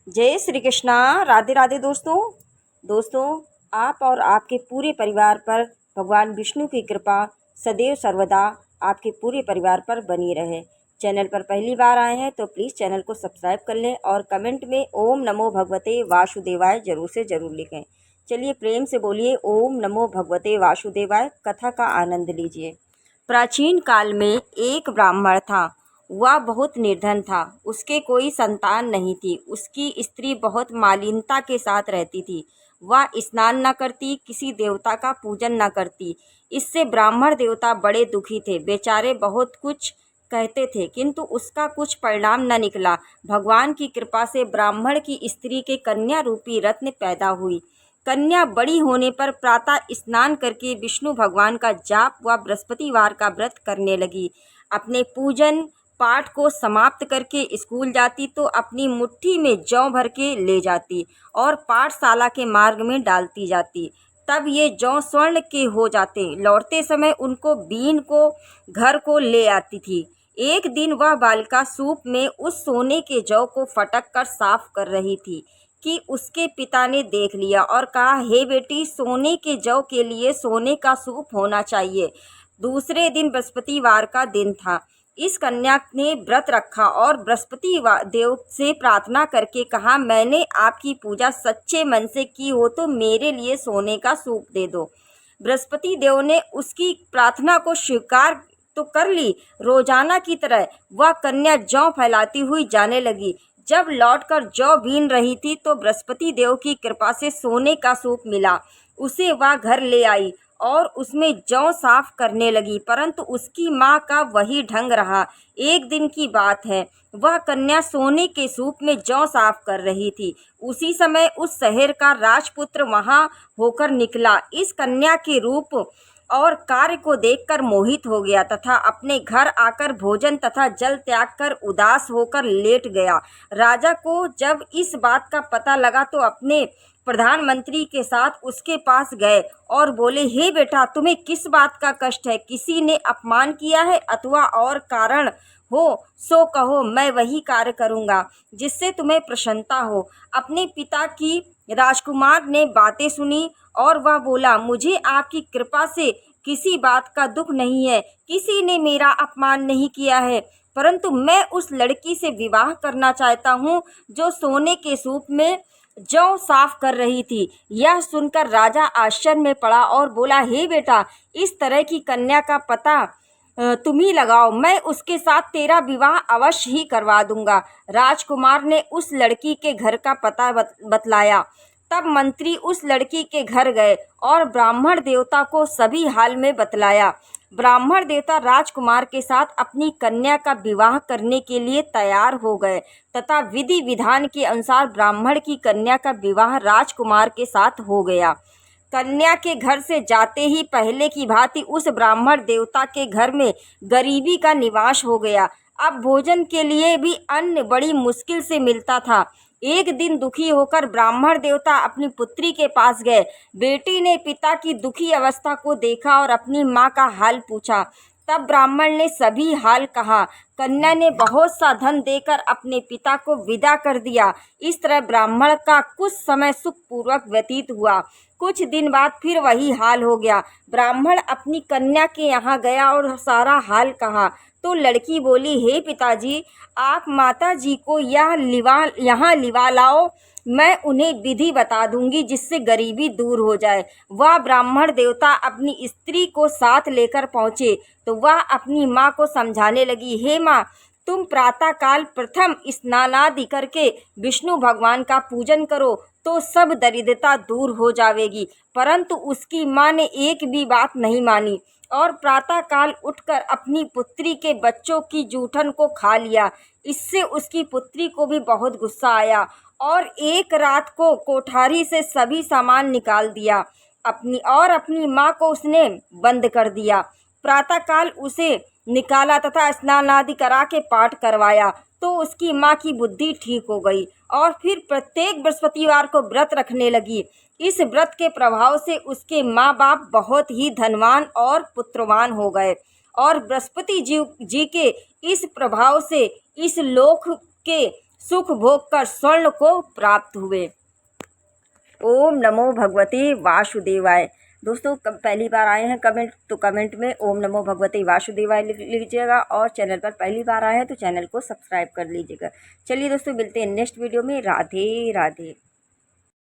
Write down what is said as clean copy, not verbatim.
जय श्री कृष्णा। राधे राधे दोस्तों आप और आपके पूरे परिवार पर भगवान विष्णु की कृपा सदैव सर्वदा आपके पूरे परिवार पर बनी रहे। चैनल पर पहली बार आए हैं तो प्लीज़ चैनल को सब्सक्राइब कर लें और कमेंट में ओम नमो भगवते वासुदेवाय जरूर से ज़रूर लिखें। चलिए प्रेम से बोलिए ओम नमो भगवते वासुदेवाय। कथा का आनंद लीजिए। प्राचीन काल में एक ब्राह्मण था। वह बहुत निर्धन था। उसके कोई संतान नहीं थी। उसकी स्त्री बहुत मालिनता के साथ रहती थी। वह स्नान न करती, किसी देवता का पूजन न करती। इससे ब्राह्मण देवता बड़े दुखी थे। बेचारे बहुत कुछ कहते थे किंतु उसका कुछ परिणाम न निकला। भगवान की कृपा से ब्राह्मण की स्त्री के कन्या रूपी रत्न पैदा हुई। कन्या बड़ी होने पर प्रातः स्नान करके विष्णु भगवान का जाप व बृहस्पतिवार का व्रत करने लगी। अपने पूजन पाठ को समाप्त करके स्कूल जाती तो अपनी मुट्ठी में जौ भर के ले जाती और पाठशाला के मार्ग में डालती जाती। तब ये जौ स्वर्ण के हो जाते। लौटते समय उनको बीन को घर को ले आती थी। एक दिन वह बालिका सूप में उस सोने के जौ को फटक कर साफ कर रही थी कि उसके पिता ने देख लिया और कहा, हे बेटी, सोने के जौ के लिए सोने का सूप होना चाहिए। दूसरे दिन बृहस्पतिवार का दिन था। इस कन्या ने व्रत रखा और बृहस्पति देव से प्रार्थना करके कहा, मैंने आपकी पूजा सच्चे मन से की हो तो मेरे लिए सोने का सूप दे दो। बृहस्पति देव ने उसकी प्रार्थना को स्वीकार तो कर ली। रोजाना की तरह वह कन्या जौ फैलाती हुई जाने लगी। जब लौटकर जौ बीन रही थी तो बृहस्पति देव की कृपा से सोने का सूप मिला। उसे वह घर ले आई और उसमें जौ साफ करने लगी, परंतु उसकी माँ का वही ढंग रहा। एक दिन की बात है, वह कन्या सोने के सूप में जौ साफ कर रही थी। उसी समय उस शहर का राजपुत्र वहां होकर निकला। इस कन्या के रूप और कार्य को देखकर मोहित हो गया तथा अपने घर आकर भोजन तथा जल त्याग कर उदास होकर लेट गया। राजा को जब इस बात का पता लगा तो अपने प्रधानमंत्री के साथ उसके पास गए और बोले, हे बेटा, तुम्हें किस बात का कष्ट है? किसी ने अपमान किया है अथवा और कारण हो सो कहो, मैं वही कार्य करूँगा जिससे तुम्हें प्रसन्नता हो। अपने पिता की राजकुमार ने बातें सुनी और वह बोला, मुझे आपकी कृपा से किसी बात का दुख नहीं है। किसी ने मेरा अपमान नहीं किया है, परंतु मैं उस लड़की से विवाह करना चाहता हूँ जो सोने के सूप में जौ साफ कर रही थी। यह सुनकर राजा आश्चर्य में पड़ा और बोला, हे बेटा, इस तरह की कन्या का पता तुम ही लगाओ। मैं उसके साथ तेरा विवाह अवश्य ही करवा दूंगा। राजकुमार ने उस लड़की के घर का पता बतलाया। तब मंत्री उस लड़की के घर गए और ब्राह्मण देवता को सभी हाल में बतलाया। ब्राह्मण देवता राजकुमार के साथ अपनी कन्या का विवाह करने के लिए तैयार हो गए तथा विधि विधान के अनुसार ब्राह्मण की कन्या का विवाह राजकुमार के साथ हो गया। कन्या के घर से जाते ही पहले की भांति उस ब्राह्मण देवता के घर में गरीबी का निवास हो गया। अब भोजन के लिए भी अन्न बड़ी मुश्किल से मिलता था। एक दिन दुखी होकर ब्राह्मण देवता अपनी पुत्री के पास गए। बेटी ने पिता की दुखी अवस्था को देखा और अपनी माँ का हाल पूछा। तब ब्राह्मण ने सभी हाल कहा। कन्या ने बहुत सा धन देकर अपने पिता को विदा कर दिया। इस तरह ब्राह्मण का कुछ समय सुखपूर्वक व्यतीत हुआ। कुछ दिन बाद फिर वही हाल हो गया। ब्राह्मण अपनी कन्या के यहाँ गया और सारा हाल कहा तो लड़की बोली, हे पिताजी, आप माता जी को यहाँ लिवा लाओ। मैं उन्हें विधि बता दूंगी जिससे गरीबी दूर हो जाए। वह ब्राह्मण देवता अपनी स्त्री को साथ लेकर पहुँचे तो वह अपनी माँ को समझाने लगी, हे माँ, तुम प्रातःकाल प्रथम स्नानादि करके विष्णु भगवान का पूजन करो तो सब दरिद्रता दूर हो जाएगी। परंतु उसकी माँ ने एक भी बात नहीं मानी और प्रातःकाल उठकर अपनी पुत्री के बच्चों की जूठन को खा लिया। इससे उसकी पुत्री को भी बहुत गुस्सा आया और एक रात को कोठारी से सभी सामान निकाल दिया। अपनी माँ को उसने बंद कर दिया। प्रातःकाल उसे निकाला तथा स्नान आदि करा के पाठ करवाया तो उसकी माँ की बुद्धि ठीक हो गई और फिर प्रत्येक बृहस्पतिवार को व्रत रखने लगी। इस व्रत के प्रभाव से उसके माँ बाप बहुत ही धनवान और पुत्रवान हो गए और बृहस्पति जी के इस प्रभाव से इस लोक के सुख भोग कर स्वर्ण को प्राप्त हुए। ओम नमो भगवते वासुदेवाय। दोस्तों पहली बार आए हैं तो कमेंट में ओम नमो भगवते वासुदेवाय लिख लीजिएगा, और चैनल पर पहली बार आए हैं तो चैनल को सब्सक्राइब कर लीजिएगा। चलिए दोस्तों, मिलते हैं नेक्स्ट वीडियो में। राधे राधे।